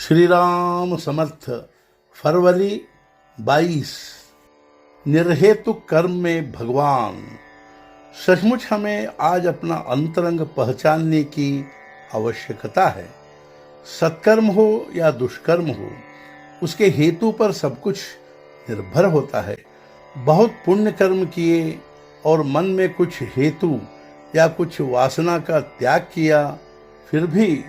श्री राम समर्थ। फरवरी 22। निर्हेतु कर्म में भगवान। सचमुच हमें आज अपना अंतरंग पहचानने की आवश्यकता है। सत्कर्म हो या दुष्कर्म हो, उसके हेतु पर सब कुछ निर्भर होता है। बहुत पुण्य कर्म किए और मन में कुछ हेतु या कुछ वासना का त्याग किया, फिर भी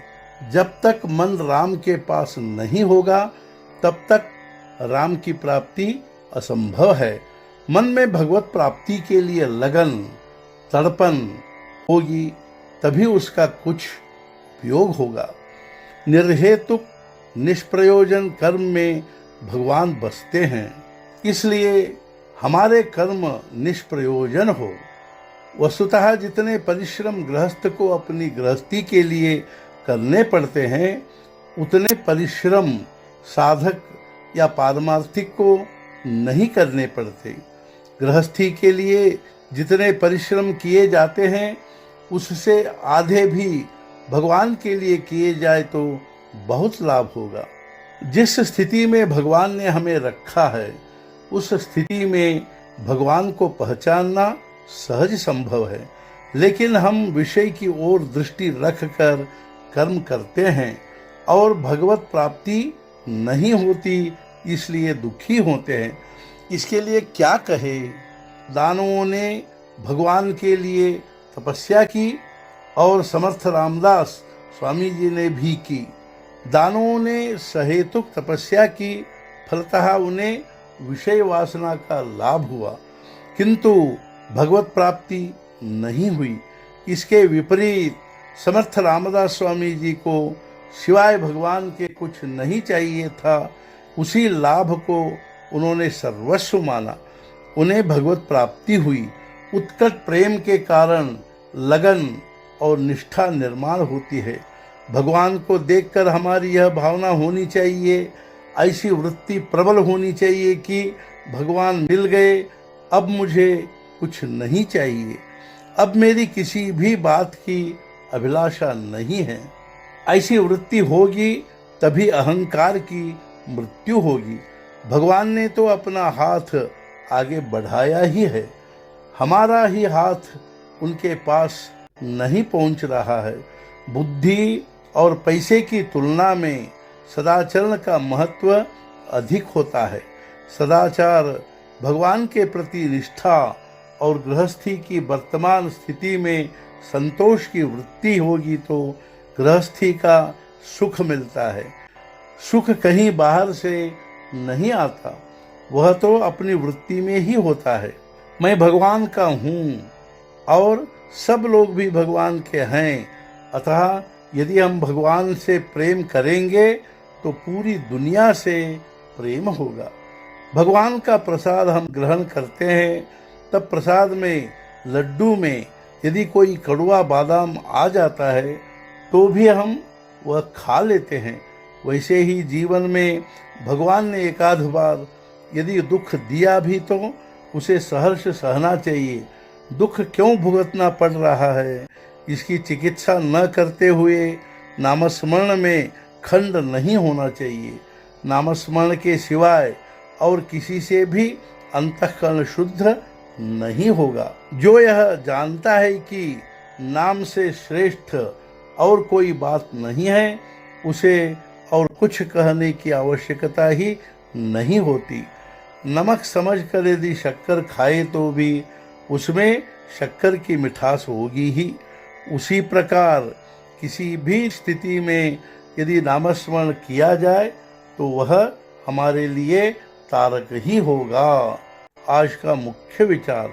जब तक मन राम के पास नहीं होगा तब तक राम की प्राप्ति असंभव है। मन में भगवत प्राप्ति के लिए लगन, तड़पन होगी, तभी उसका कुछ उपयोग होगा। निर्हेतुक निष्प्रयोजन कर्म में भगवान बसते हैं, इसलिए हमारे कर्म निष्प्रयोजन हो। वस्तुतः जितने परिश्रम गृहस्थ को अपनी गृहस्थी के लिए करने पड़ते हैं, उतने परिश्रम साधक या पारमार्थिक को नहीं करने पड़ते। गृहस्थी के लिए जितने परिश्रम किए जाते हैं, उससे आधे भी भगवान के लिए किए जाए तो बहुत लाभ होगा। जिस स्थिति में भगवान ने हमें रखा है, उस स्थिति में भगवान को पहचानना सहज संभव है, लेकिन हम विषय की ओर दृष्टि रखकर कर्म करते हैं और भगवत प्राप्ति नहीं होती, इसलिए दुखी होते हैं। इसके लिए क्या कहे? दानवों ने भगवान के लिए तपस्या की और समर्थ रामदास स्वामी जी ने भी की। दानवों ने सहेतुक तपस्या की, फलतः उन्हें विषय वासना का लाभ हुआ, किंतु भगवत प्राप्ति नहीं हुई। इसके विपरीत समर्थ रामदास स्वामी जी को सिवाय भगवान के कुछ नहीं चाहिए था। उसी लाभ को उन्होंने सर्वस्व माना, उन्हें भगवत प्राप्ति हुई। उत्कट प्रेम के कारण लगन और निष्ठा निर्माण होती है। भगवान को देखकर हमारी यह भावना होनी चाहिए, ऐसी वृत्ति प्रबल होनी चाहिए कि भगवान मिल गए, अब मुझे कुछ नहीं चाहिए, अब मेरी किसी भी बात की अभिलाषा नहीं है। ऐसी वृत्ति होगी तभी अहंकार की मृत्यु होगी। भगवान ने तो अपना हाथ आगे बढ़ाया ही है, हमारा ही हाथ उनके पास नहीं पहुंच रहा है। बुद्धि और पैसे की तुलना में सदाचरण का महत्व अधिक होता है। सदाचार भगवान के प्रति निष्ठा और गृहस्थी की वर्तमान स्थिति में संतोष की वृत्ति होगी तो गृहस्थी का सुख मिलता है। सुख कहीं बाहर से नहीं आता, वह तो अपनी वृत्ति में ही होता है। मैं भगवान का हूँ और सब लोग भी भगवान के हैं, अतः यदि हम भगवान से प्रेम करेंगे तो पूरी दुनिया से प्रेम होगा। भगवान का प्रसाद हम ग्रहण करते हैं, तब प्रसाद में, लड्डू में यदि कोई कड़वा बादाम आ जाता है तो भी हम वह खा लेते हैं। वैसे ही जीवन में भगवान ने एकाध बार यदि दुख दिया भी तो उसे सहर्ष सहना चाहिए। दुख क्यों भुगतना पड़ रहा है, इसकी चिकित्सा न करते हुए नामस्मरण में खंड नहीं होना चाहिए। नामस्मरण के सिवाय और किसी से भी अंतःकरण शुद्ध नहीं होगा। जो यह जानता है कि नाम से श्रेष्ठ और कोई बात नहीं है, उसे और कुछ कहने की आवश्यकता ही नहीं होती। नमक समझकर यदि शक्कर खाए तो भी उसमें शक्कर की मिठास होगी ही। उसी प्रकार किसी भी स्थिति में यदि नामस्मरण किया जाए तो वह हमारे लिए तारक ही होगा। आज का मुख्य विचार,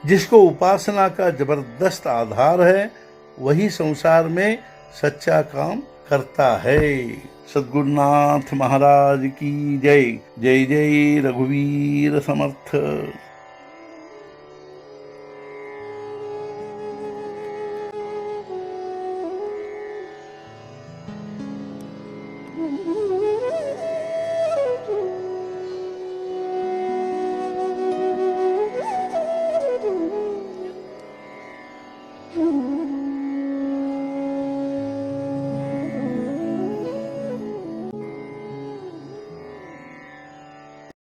जिसको उपासना का जबरदस्त आधार है, वही संसार में सच्चा काम करता है। सद्गुरुनाथ महाराज की जय। जय जय रघुवीर समर्थ।